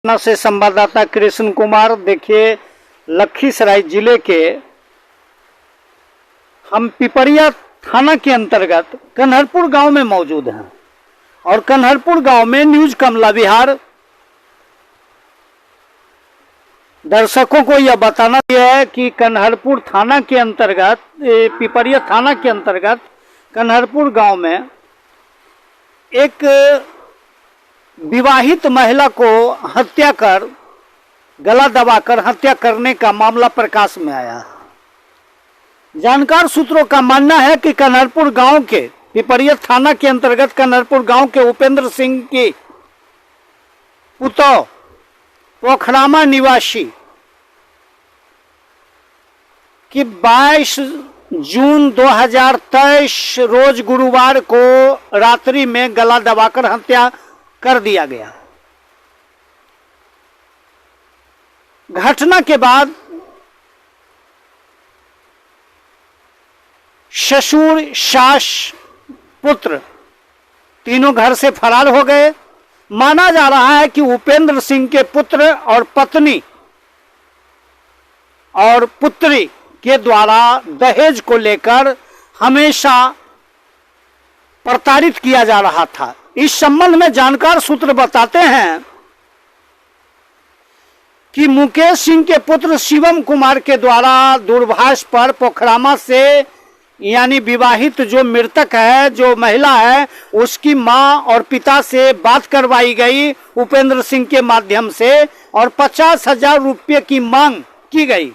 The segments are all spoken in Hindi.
पटना से संवाददाता कृष्ण कुमार। देखिए, लखीसराय जिले के हम पिपरिया थाना के अंतर्गत कन्हरपुर गांव में मौजूद हैं और कन्हरपुर गांव में न्यूज कमला विहार दर्शकों को यह बताना है कि कन्हरपुर थाना के अंतर्गत, पिपरिया थाना के अंतर्गत कन्हरपुर गांव में एक विवाहित महिला को हत्या कर, गला दबाकर हत्या करने का मामला प्रकाश में आया। जानकार सूत्रों का मानना है कि कन्हरपुर गांव के, पिपरिया थाना के अंतर्गत कन्हरपुर गांव के उपेंद्र सिंह की पुतौ पोखरामा निवासी कि 22 जून 2023 रोज गुरुवार को रात्रि में गला दबाकर हत्या कर दिया गया। घटना के बाद ससुर, सास, पुत्र तीनों घर से फरार हो गए। माना जा रहा है कि उपेंद्र सिंह के पुत्र और पत्नी और पुत्री के द्वारा दहेज को लेकर हमेशा प्रताड़ित किया जा रहा था। इस संबंध में जानकार सूत्र बताते हैं कि मुकेश सिंह के पुत्र शिवम कुमार के द्वारा दूरभाष पर पोखरामा से, यानी विवाहित जो मृतक है, जो महिला है, उसकी मां और पिता से बात करवाई गई उपेंद्र सिंह के माध्यम से और 50,000 रुपये की मांग की गई,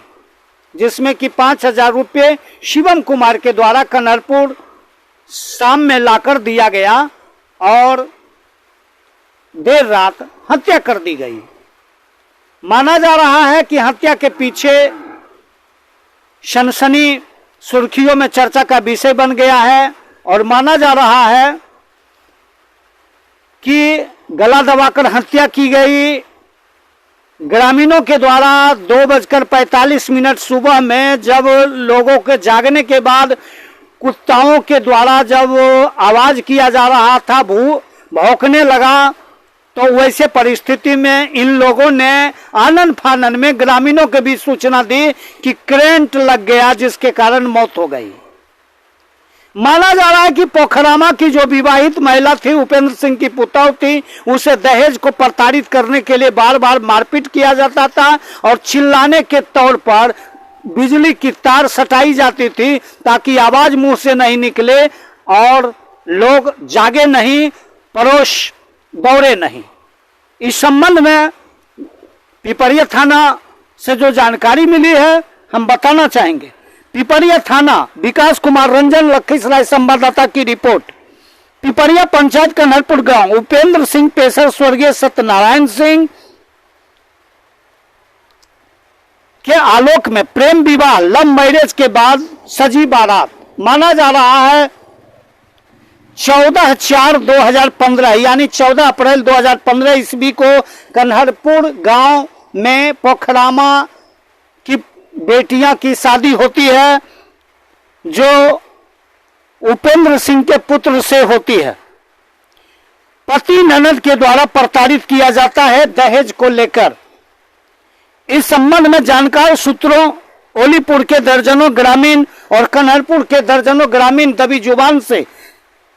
जिसमें कि 5,000 रुपये शिवम कुमार के द्वारा कन्हरपुर शाम में लाकर दिया गया और देर रात हत्या कर दी गई। माना जा रहा है कि हत्या के पीछे सनसनी सुर्खियों में चर्चा का विषय बन गया है और माना जा रहा है कि गला दबाकर हत्या की गई। ग्रामीणों के द्वारा 2:45 सुबह में जब लोगों के जागने के बाद कुत्ताओं के द्वारा जब आवाज किया जा रहा था, भौंकने लगा, तो वैसे परिस्थिति में इन लोगों ने आनन फानन में ग्रामीणों के बीच सूचना दी कि करंट लग गया, जिसके कारण मौत हो गई। माना जा रहा है कि पोखरामा की जो विवाहित महिला थी, उपेंद्र सिंह की पुतौ थी, उसे दहेज को प्रताड़ित करने के लिए बार बार मारपीट किया जाता था और चिल्लाने के तौर पर बिजली की तार सटाई जाती थी ताकि आवाज मुंह से नहीं निकले और लोग जागे नहीं, पड़ोस दौड़े नहीं। इस संबंध में पिपरिया थाना से जो जानकारी मिली है हम बताना चाहेंगे। पिपरिया थाना, विकास कुमार रंजन, लखीसराय संवाददाता की रिपोर्ट। पिपरिया पंचायत कन्हरपुर गांव, उपेंद्र सिंह पेशर स्वर्गीय सत्यनारायण सिंह के आलोक में प्रेम विवाह, लव मैरिज के बाद सजी बारात। माना जा रहा है 14/4/2015 यानी 14 अप्रैल 2015 ईस्वी को कन्हरपुर गांव में पोखरामा की बेटियां की शादी होती है, जो उपेंद्र सिंह के पुत्र से होती है। पति ननद के द्वारा प्रताड़ित किया जाता है दहेज को लेकर। इस संबंध में जानकार सूत्रों, ओलीपुर के दर्जनों ग्रामीण और कन्हरपुर के दर्जनों ग्रामीण दबी जुबान से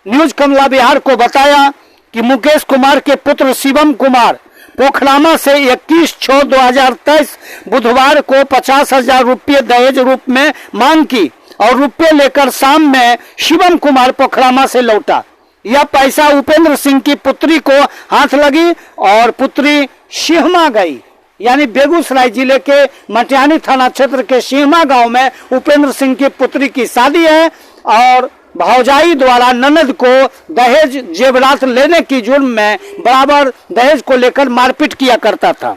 न्यूज कमला बिहार को बताया कि मुकेश कुमार के पुत्र शिवम कुमार पोखरामा से 21/6/2023 बुधवार को 50,000 रुपये दहेज रूप में मांग की और रुपये लेकर शाम में शिवम कुमार पोखरामा से लौटा। यह पैसा उपेंद्र सिंह की पुत्री को हाथ लगी और पुत्री सिहमा गई, यानी बेगूसराय जिले के मटियानी थाना क्षेत्र के सिहमा गांव में उपेंद्र सिंह की पुत्री की शादी है और भौजाई द्वारा ननद को दहेज जेवरात लेने की जुर्म में बराबर दहेज को लेकर मारपीट किया करता था।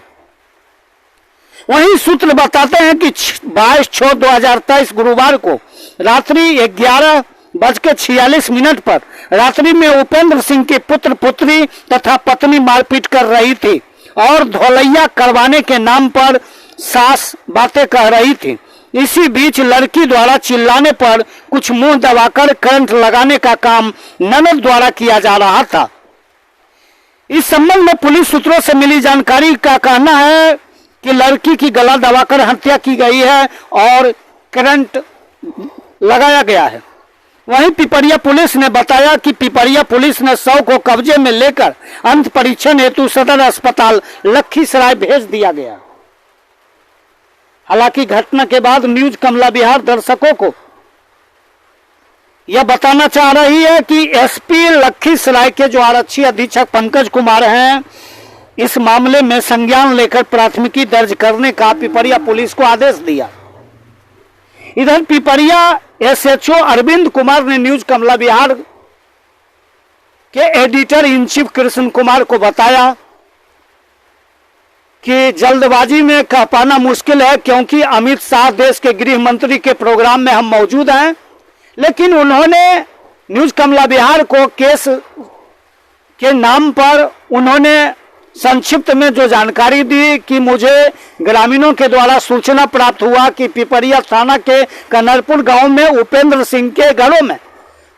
वहीं सूत्र बताते हैं कि 22/6/2023 गुरुवार को रात्रि 11:46 पर रात्रि में उपेंद्र सिंह के पुत्र पुत्री तथा पत्नी मारपीट कर रही थी और धोलैया करवाने के नाम पर सास बातें कह रही थी। इसी बीच लड़की द्वारा चिल्लाने पर कुछ मुंह दबाकर करंट लगाने का काम ननद द्वारा किया जा रहा था। इस संबंध में पुलिस सूत्रों से मिली जानकारी का कहना है कि लड़की की गला दबाकर हत्या की गई है और करंट लगाया गया है। वहीं पिपरिया पुलिस ने बताया कि पिपरिया पुलिस ने शव को कब्जे में लेकर अंत परीक्षण हेतु सदर अस्पताल लखीसराय भेज दिया गया। हालांकि घटना के बाद न्यूज कमला बिहार दर्शकों को यह बताना चाह रही है कि एसपी लखीसराय के जो आरक्षी अधीक्षक पंकज कुमार हैं, इस मामले में संज्ञान लेकर प्राथमिकी दर्ज करने का पिपरिया पुलिस को आदेश दिया। इधर पिपरिया एसएचओ अरविंद कुमार ने न्यूज कमला बिहार के editor in chief Krishna Kumar को बताया कि जल्दबाजी में कह पाना मुश्किल है, क्योंकि अमित शाह देश के गृह मंत्री के प्रोग्राम में हम मौजूद हैं। लेकिन उन्होंने न्यूज कमला बिहार को केस के नाम पर उन्होंने संक्षिप्त में जो जानकारी दी कि मुझे ग्रामीणों के द्वारा सूचना प्राप्त हुआ कि पिपरिया थाना के कनरपुर गांव में उपेंद्र सिंह के घरों में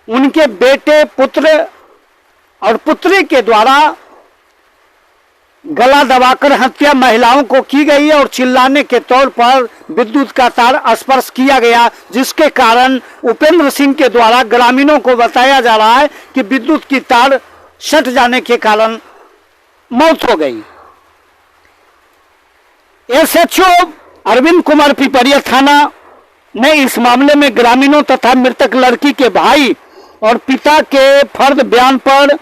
उनके बेटे, पुत्र और पुत्री के द्वारा गला दबाकर हत्या महिलाओं को की गई है और चिल्लाने के तौर पर विद्युत का तार स्पर्श किया गया, जिसके कारण उपेंद्र सिंह के द्वारा ग्रामीणों को बताया जा रहा है कि विद्युत की तार सट जाने के कारण मौत हो गई। एसएचओ अरविंद कुमार पिपरिया थाना ने इस मामले में ग्रामीणों तथा मृतक लड़की के भाई और पिता के फर्द बयान पर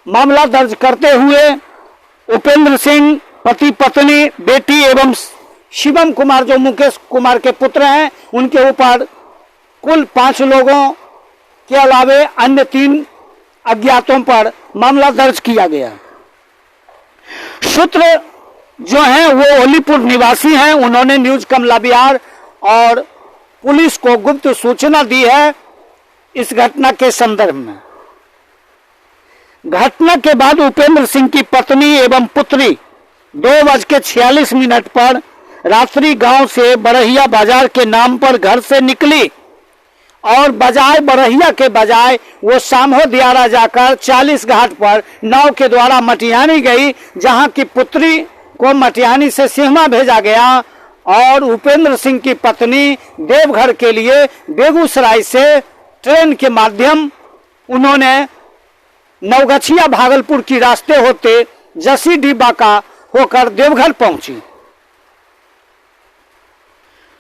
मामला दर्ज करते हुए उपेंद्र सिंह पति पत्नी बेटी एवं शिवम कुमार जो मुकेश कुमार के पुत्र हैं, उनके ऊपर कुल 5 लोगों के अलावे अन्य 3 अज्ञातों पर मामला दर्ज किया गया। सूत्र जो हैं वो ओलीपुर निवासी हैं। उन्होंने न्यूज कमला बिहार और पुलिस को गुप्त सूचना दी है इस घटना के संदर्भ में। घटना के बाद उपेंद्र सिंह की पत्नी एवं पुत्री 2:46 पर रात्रि गांव से बरहिया बाजार के नाम पर घर से निकली और बजाय बरहिया के बजाय वो सामहो दियारा जाकर 40 घाट पर नाव के द्वारा मटिहानी गई, जहां की पुत्री को मटिहानी से सिहमा भेजा गया और उपेंद्र सिंह की पत्नी देवघर के लिए बेगूसराय से ट्रेन के माध्यम उन्होंने नवगछिया भागलपुर की रास्ते होते जसी डिब्बा का होकर देवघर पहुंची।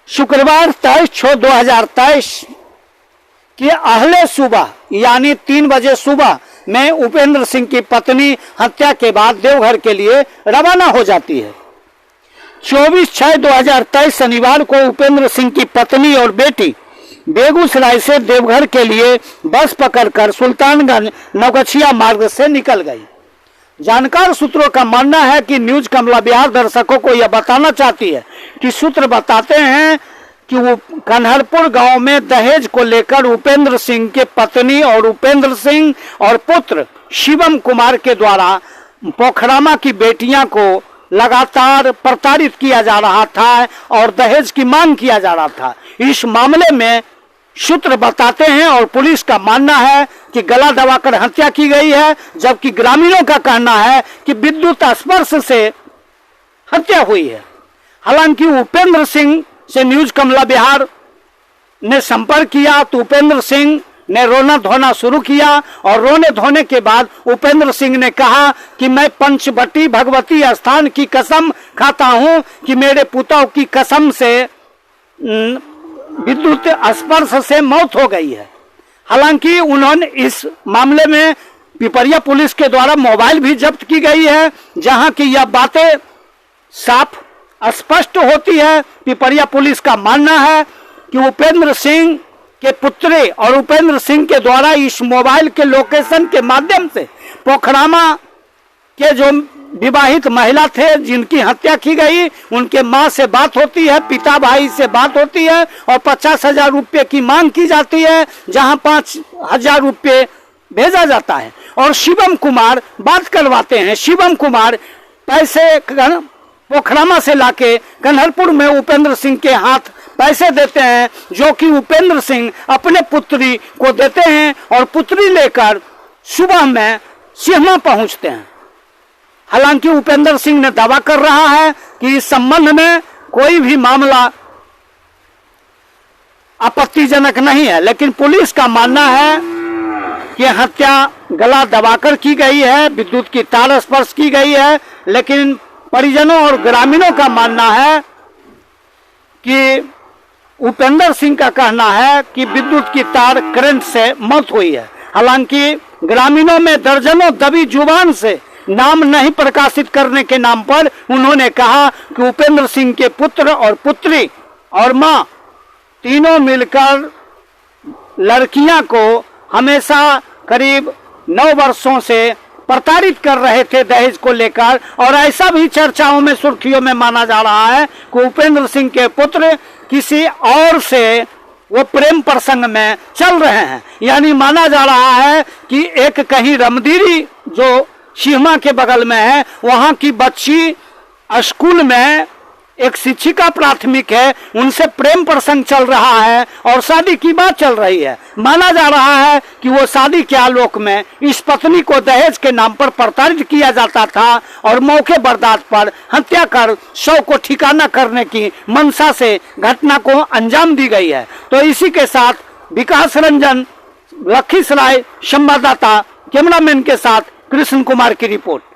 शुक्रवार 23/6/2023 कि अहले सुबह यानी 3 बजे सुबह में उपेंद्र सिंह की पत्नी हत्या के बाद देवघर के लिए रवाना हो जाती है। 24/6/2023 शनिवार को उपेंद्र सिंह की पत्नी और बेटी बेगूसराय से देवघर के लिए बस पकड़कर सुल्तानगंज नवगछिया मार्ग से निकल गई। जानकार सूत्रों का मानना है कि न्यूज कमला बिहार दर्शकों को यह बताना चाहती है कि सूत्र बताते हैं कि वो कन्हरपुर गांव में दहेज को लेकर उपेंद्र सिंह के पत्नी और उपेंद्र सिंह और पुत्र शिवम कुमार के द्वारा पोखरामा की बेटियां को लगातार प्रताड़ित किया जा रहा था और दहेज की मांग किया जा रहा था। इस मामले में सूत्र बताते हैं और पुलिस का मानना है कि गला दबाकर हत्या की गई है, जबकि ग्रामीणों का कहना है कि विद्युत स्पर्श से हत्या हुई है। हालांकि उपेंद्र सिंह से न्यूज कमला बिहार ने संपर्क किया तो उपेंद्र सिंह ने रोना धोना शुरू किया और रोने धोने के बाद उपेंद्र सिंह ने कहा कि मैं पंचवटी भगवती स्थान की कसम खाता हूं कि मेरे पुतों की कसम से विद्युत स्पर्श से मौत हो गई है। हालांकि उन्होंने इस मामले में पिपरिया पुलिस के द्वारा मोबाइल भी जब्त की गई है, जहां की यह बातें साफ स्पष्ट होती है। पिपरिया पुलिस का मानना है कि उपेंद्र सिंह के पुत्री और उपेंद्र सिंह के द्वारा इस मोबाइल के लोकेशन के माध्यम से पोखरामा के जो विवाहित महिला थे जिनकी हत्या की गई, उनके मां से बात होती है, पिता भाई से बात होती है और 50,000 रुपये की मांग की जाती है, जहां 5,000 रुपये भेजा जाता है और शिवम कुमार बात करवाते हैं। शिवम कुमार पैसे पोखरामा से लाके कन्हरपुर में उपेंद्र सिंह के हाथ पैसे देते हैं, जो कि उपेंद्र सिंह अपने पुत्री को देते हैं और पुत्री लेकर सुबह में सिहमा पहुंचते हैं। हालांकि उपेंद्र सिंह ने दावा कर रहा है कि इस संबंध में कोई भी मामला आपत्तिजनक नहीं है, लेकिन पुलिस का मानना है कि हत्या गला दबाकर की गई है, विद्युत की तार स्पर्श की गई है। लेकिन परिजनों और ग्रामीणों का मानना है कि उपेंद्र सिंह का कहना है कि विद्युत की तार करंट से मौत हुई है। हालांकि ग्रामीणों में दर्जनों दबी जुबान से नाम नहीं प्रकाशित करने के नाम पर उन्होंने कहा कि उपेंद्र सिंह के पुत्र और पुत्री और मां तीनों मिलकर लड़कियां को हमेशा करीब 9 वर्षों से प्रताड़ित कर रहे थे दहेज को लेकर। और ऐसा भी चर्चाओं में, सुर्खियों में माना जा रहा है कि उपेंद्र सिंह के पुत्र किसी और से वो प्रेम प्रसंग में चल रहे हैं। यानी माना जा रहा है कि एक कहीं रमदीरी जो सिहमा के बगल में है, वहां की बच्ची स्कूल में एक शिक्षिका प्राथमिक है, उनसे प्रेम प्रसंग चल रहा है और शादी की बात चल रही है। माना जा रहा है कि वो शादी के आलोक में इस पत्नी को दहेज के नाम पर प्रताड़ित किया जाता था और मौके बर्दाश्त पर हत्या कर शव को ठिकाना करने की मंशा से घटना को अंजाम दी गई है। तो इसी के साथ विकास रंजन, लखीसराय संवाददाता कैमरामैन के साथ कृष्ण कुमार की रिपोर्ट।